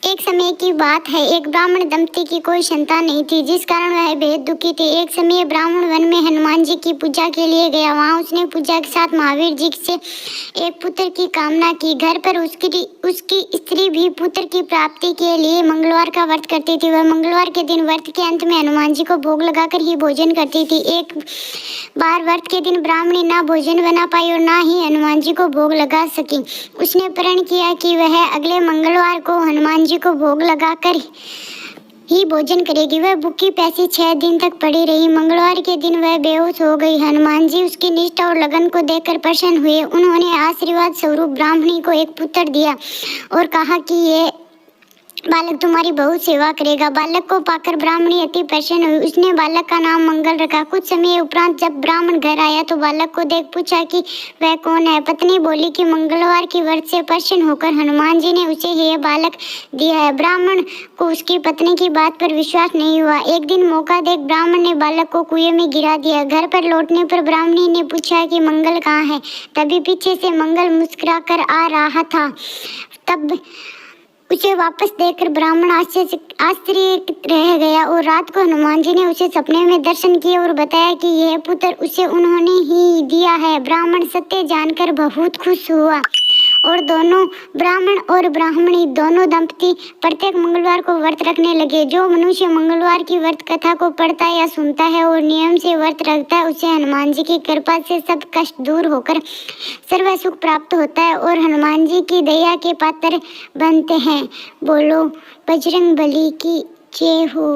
एक समय की बात है, एक ब्राह्मण दंपति की कोई संतान नहीं थी, जिस कारण वह बेहद दुखी थे। एक समय ब्राह्मण वन में हनुमान जी की पूजा के लिए गया। वहां उसने पूजा के साथ महावीर जी से एक पुत्र की कामना की। घर पर उसकी स्त्री भी पुत्र की प्राप्ति के लिए मंगलवार का व्रत करती थी। वह मंगलवार के दिन व्रत के अंत में हनुमान जी को भोग लगाकर ही भोजन करती थी। एक बार व्रत के दिन ब्राह्मणी ना भोजन बना पाई और ना ही हनुमान जी को भोग लगा सकी। उसने प्रण किया कि वह अगले मंगलवार को हनुमान जी को भोग लगाकर ही भोजन करेगी। वह भूखी प्यासी 6 दिन तक पड़ी रही। मंगलवार के दिन वह बेहोश हो गई। हनुमान जी उसकी निष्ठा और लगन को देखकर प्रसन्न हुए। उन्होंने आशीर्वाद स्वरूप ब्राह्मणी को एक पुत्र दिया और कहा कि ये बालक तुम्हारी बहुत सेवा करेगा। बालक को पाकर ब्राह्मणी अति प्रसन्न हुई। उसने बालक का नाम मंगल रखा। कुछ समय उपरांत जब ब्राह्मण घर आया तो बालक को देख पूछा कि वह कौन है। पत्नी बोली कि मंगलवार की व्रत से प्रसन्न होकर हनुमान जी ने उसे यह बालक दिया है। ब्राह्मण को उसकी पत्नी की बात पर विश्वास नहीं हुआ। एक दिन मौका देख ब्राह्मण ने बालक को कुएं में गिरा दिया। घर पर लौटने पर ब्राह्मणी ने पूछा कि मंगल कहाँ है। तभी पीछे से मंगल मुस्कुरा कर आ रहा था। तब उसे वापस देखकर ब्राह्मण आश्चर्यचकित रह गया और रात को हनुमान जी ने उसे सपने में दर्शन किए और बताया कि यह पुत्र उसे उन्होंने ही दिया है। ब्राह्मण सत्य जानकर बहुत खुश हुआ और दोनों ब्राह्मण और ब्राह्मणी दोनों दंपति प्रत्येक मंगलवार को व्रत रखने लगे। जो मनुष्य मंगलवार की व्रत कथा को पढ़ता या सुनता है और नियम से व्रत रखता है, उसे हनुमान जी की कृपा से सब कष्ट दूर होकर सर्व सुख प्राप्त होता है और हनुमान जी की दया के पात्र बनते हैं। बोलो बजरंग बली की जय हो।